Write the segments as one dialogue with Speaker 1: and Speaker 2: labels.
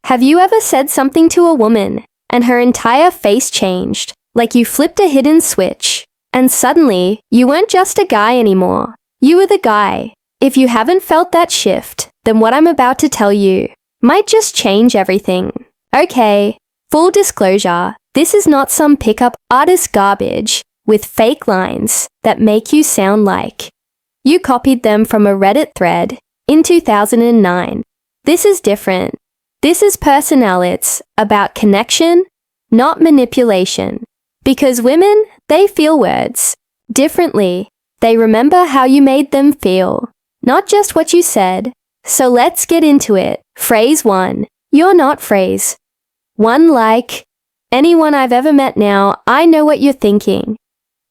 Speaker 1: Have you ever said something to a woman and her entire face changed, like you flipped a hidden switch, and suddenly you weren't just a guy anymore? You were the guy. If you haven't felt that shift, then what I'm about to tell you might just change everything. Okay, full disclosure, this is not some pickup artist garbage with fake lines that make you sound like you copied them from a Reddit thread in 2009. This is different. This is personal. It's about connection, not manipulation. Because women, they feel words differently. They remember how you made them feel, not just what you said. So let's get into it. Phrase 1. You're not phrase 1 like, anyone I've ever met now, I know what you're thinking.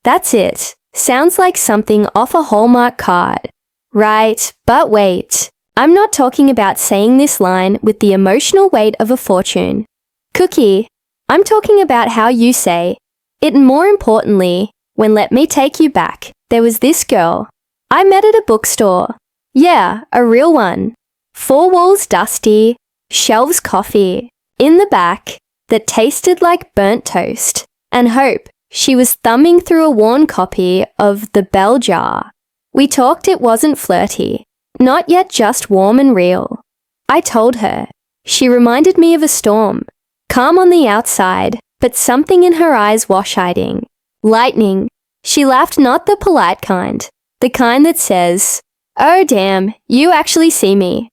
Speaker 1: That's it. Sounds like something off a Hallmark card. Right, but wait. I'm not talking about saying this line with the emotional weight of a fortune cookie. I'm talking about how you say it, and more importantly, when let me take you back. There was this girl I met at a bookstore. Yeah, a real one. 4 walls dusty, shelves coffee in the back that tasted like burnt toast, and hope. She was thumbing through a worn copy of The Bell Jar. We talked. It wasn't flirty. Not yet, just warm and real. I told her. She reminded me of a storm. Calm on the outside, but something in her eyes wash-hiding. Lightning. She laughed, not the polite kind. The kind that says, "Oh damn, you actually see me."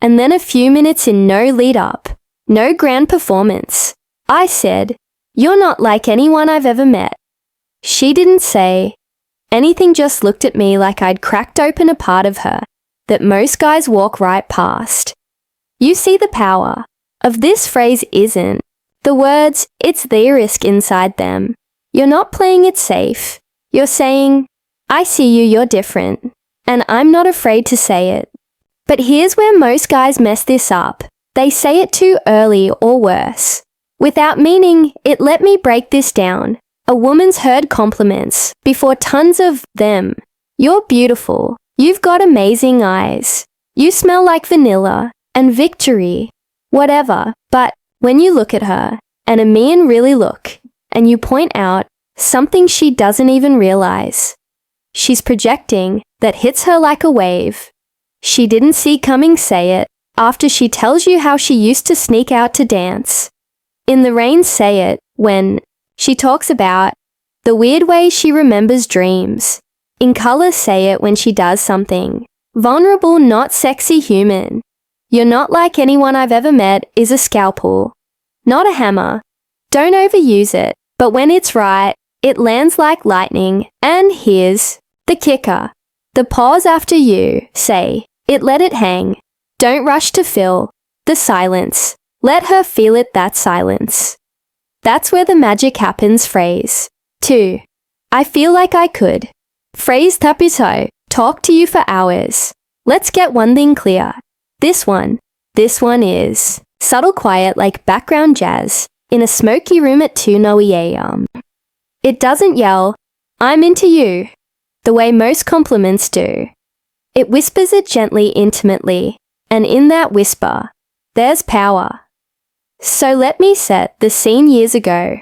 Speaker 1: And then a few minutes in, no lead-up, no grand performance. I said, "You're not like anyone I've ever met." She didn't say anything, just looked at me like I'd cracked open a part of her that most guys walk right past. You see the power of this phrase isn't the words, it's the risk inside them. You're not playing it safe. You're saying, I see you, you're different, and I'm not afraid to say it. But here's where most guys mess this up. They say it too early, or worse, without meaning it. Let me break this down. A woman's heard compliments before tons of them. You're beautiful. You've got amazing eyes. You smell like vanilla and victory. Whatever. But when you look at her, and a man really look, and you point out something she doesn't even realize. She's projecting that hits her like a wave. She didn't see coming. Say it after she tells you how she used to sneak out to dance in the rain. Say it when she talks about the weird way she remembers dreams. In color. Say it when she does something vulnerable, not sexy. Human. You're not like anyone I've ever met is a scalpel, not a hammer. Don't overuse it, but when it's right, it lands like lightning. And here's the kicker. The pause after you say it, let it hang. Don't rush to fill the silence. Let her feel it, that silence. That's where the magic happens. Phrase 2. I feel like I could. Phrase tapito. Talk to you for hours. Let's get one thing clear. This one is subtle, quiet, like background jazz in a smoky room at 2 a.m. It doesn't yell, "I'm into you," the way most compliments do. It whispers it gently, intimately, and in that whisper, there's power. So let me set the scene. Years ago,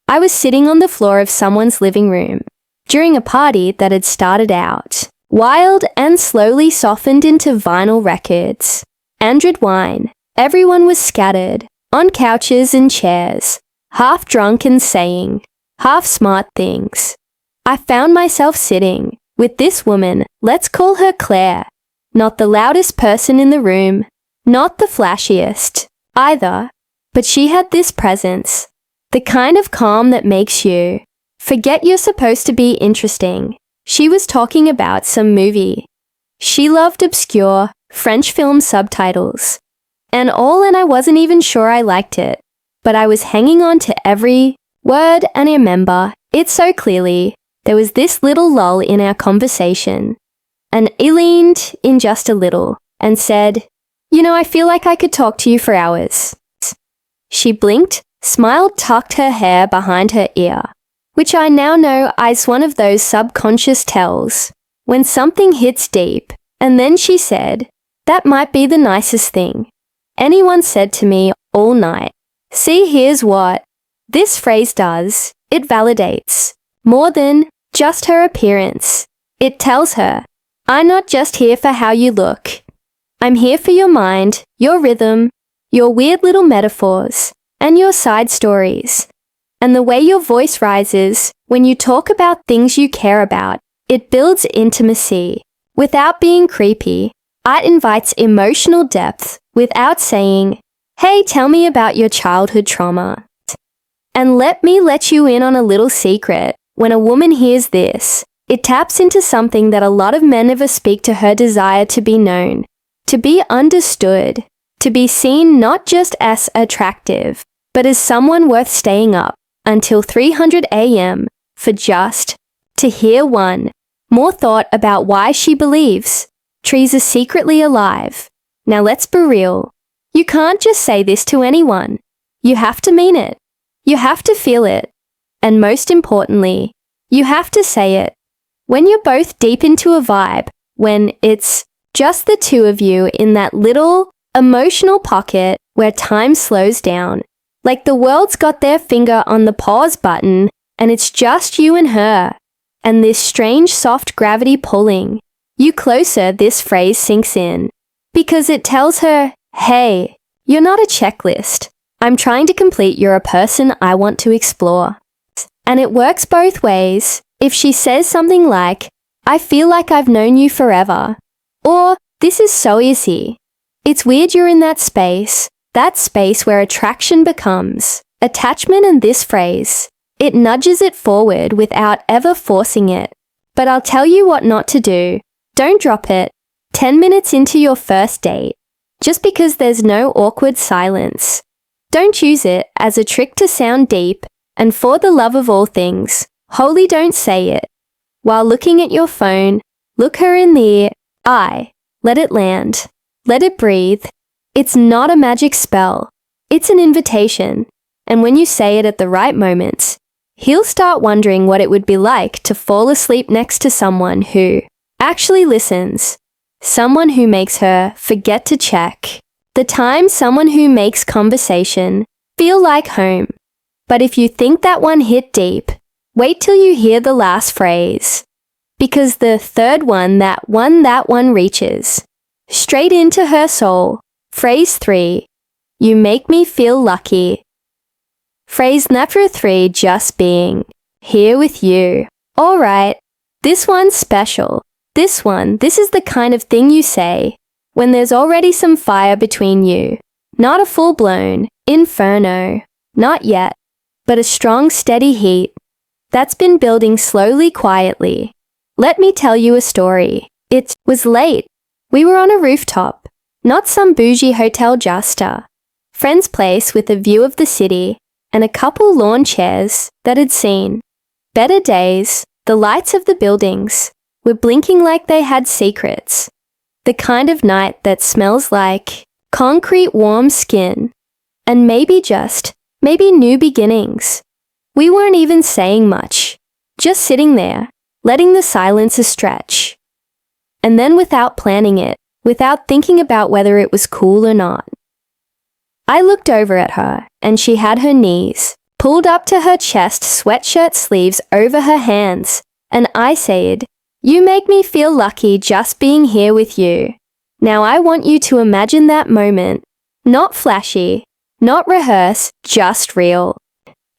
Speaker 1: I was sitting on the floor of someone's living room during a party that had started out wild and slowly softened into vinyl records and red wine. Everyone was scattered on couches and chairs, half drunk and saying half smart things. I found myself sitting with this woman, let's call her Claire. Not the loudest person in the room, not the flashiest either, but she had this presence, the kind of calm that makes you forget you're supposed to be interesting. She was talking about some movie. She loved obscure French film subtitles and all, and I wasn't even sure I liked it, but I was hanging on to every word, and I remember it so clearly. There was this little lull in our conversation, and he leaned in just a little and said, "You know, I feel like I could talk to you for hours." She blinked, smiled, tucked her hair behind her ear, which I now know is one of those subconscious tells when something hits deep, and then she said, "That might be the nicest thing anyone said to me all night. See, here's what this phrase does. It validates more than just her appearance. It tells her, I'm not just here for how you look. I'm here for your mind, your rhythm, your weird little metaphors, and your side stories. And the way your voice rises when you talk about things you care about, it builds intimacy. Without being creepy, it invites emotional depth without saying, hey, tell me about your childhood trauma. And let me let you in on a little secret. When a woman hears this, it taps into something that a lot of men never speak to: her desire to be known, to be understood, to be seen not just as attractive, but as someone worth staying up until 300 a.m. for just to hear one more thought about why she believes trees are secretly alive. Now let's be real. You can't just say this to anyone. You have to mean it. You have to feel it. And most importantly, you have to say it. When you're both deep into a vibe, when it's just the two of you in that little emotional pocket where time slows down, like the world's got their finger on the pause button and it's just you and her, and this strange soft gravity pulling you closer, this phrase sinks in. Because it tells her, hey, you're not a checklist. I'm trying to complete. You're a person I want to explore. And it works both ways. If she says something like, I feel like I've known you forever, or this is so easy. It's weird you're in that space where attraction becomes attachment, and this phrase, it nudges it forward without ever forcing it. But I'll tell you what not to do. Don't drop it 10 minutes into your first date just because there's no awkward silence. Don't use it as a trick to sound deep, and for the love of all things, wholly don't say it. While looking at your phone, look her in the eye. Let it land. Let it breathe. It's not a magic spell. It's an invitation. And when you say it at the right moments, he'll start wondering what it would be like to fall asleep next to someone who actually listens. Someone who makes her forget to check the time, someone who makes conversation feel like home. But if you think that one hit deep, wait till you hear the last phrase. Because the third one, that one reaches straight into her soul. Phrase 3, you make me feel lucky. Phrase number 3, just being here with you. Alright, this one's special. This is the kind of thing you say when there's already some fire between you. Not a full-blown inferno, not yet, but a strong, steady heat that's been building slowly, quietly. Let me tell you a story. It was late. We were on a rooftop, not some bougie hotel, just a friend's place with a view of the city and a couple lawn chairs that had seen better days. The lights of the buildings were blinking like they had secrets. The kind of night that smells like concrete, warm skin, and maybe new beginnings. We weren't even saying much, just sitting there, letting the silence stretch. And then without planning it, without thinking about whether it was cool or not, I looked over at her, and she had her knees pulled up to her chest, sweatshirt sleeves over her hands, and I said, you make me feel lucky just being here with you. Now I want you to imagine that moment. Not flashy, not rehearsed, just real.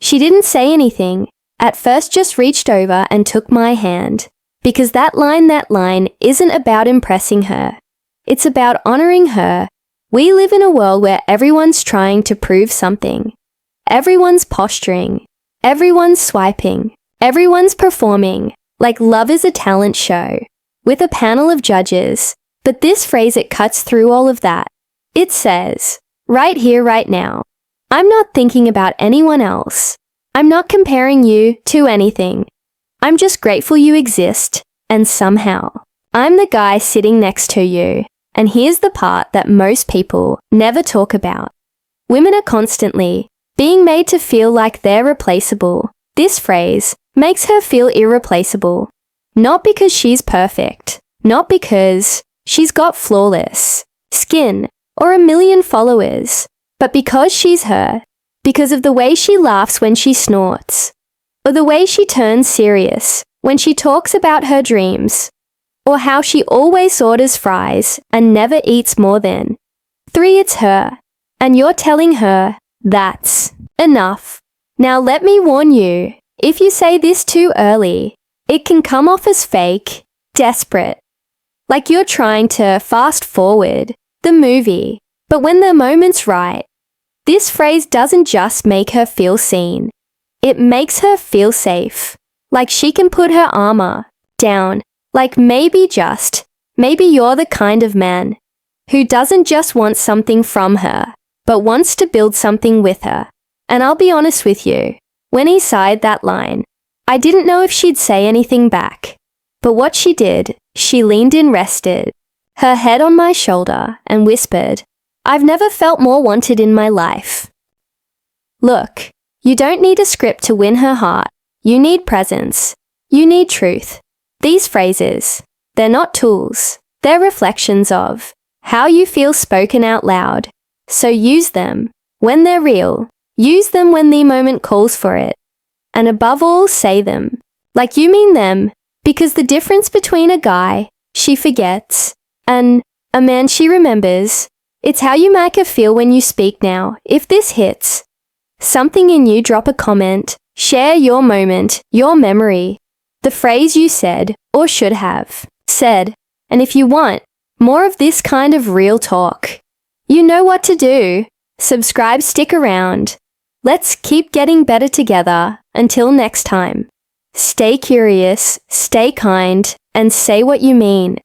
Speaker 1: She didn't say anything. At first just reached over and took my hand. Because that line isn't about impressing her. It's about honoring her. We live in a world where everyone's trying to prove something. Everyone's posturing. Everyone's swiping. Everyone's performing. Like love is a talent show, with a panel of judges. But this phrase, it cuts through all of that. It says, right here, right now. I'm not thinking about anyone else. I'm not comparing you to anything. I'm just grateful you exist, and somehow, I'm the guy sitting next to you. And here's the part that most people never talk about. Women are constantly being made to feel like they're replaceable. This phrase makes her feel irreplaceable. Not because she's perfect, not because she's got flawless skin or a million followers, but because she's her, because of the way she laughs when she snorts, or the way she turns serious when she talks about her dreams, or how she always orders fries and never eats more than 3. It's her, and you're telling her, that's enough. Now let me warn you, if you say this too early, it can come off as fake, desperate, like you're trying to fast forward the movie. But when the moment's right, this phrase doesn't just make her feel seen. It makes her feel safe, like she can put her armor down, like maybe you're the kind of man who doesn't just want something from her, but wants to build something with her. And I'll be honest with you, when he sighed that line, I didn't know if she'd say anything back. But what she did, she leaned in, rested her head on my shoulder, and whispered, I've never felt more wanted in my life. Look, you don't need a script to win her heart. You need presence. You need truth. These phrases, they're not tools. They're reflections of how you feel spoken out loud. So use them when they're real. Use them when the moment calls for it. And above all, say them like you mean them, because the difference between a guy she forgets and a man she remembers, it's how you make her feel when you speak now. If this hits something in you, drop a comment, share your moment, your memory, the phrase you said or should have said. And if you want more of this kind of real talk, you know what to do. Subscribe, stick around. Let's keep getting better together. Until next time, stay curious, stay kind, and say what you mean.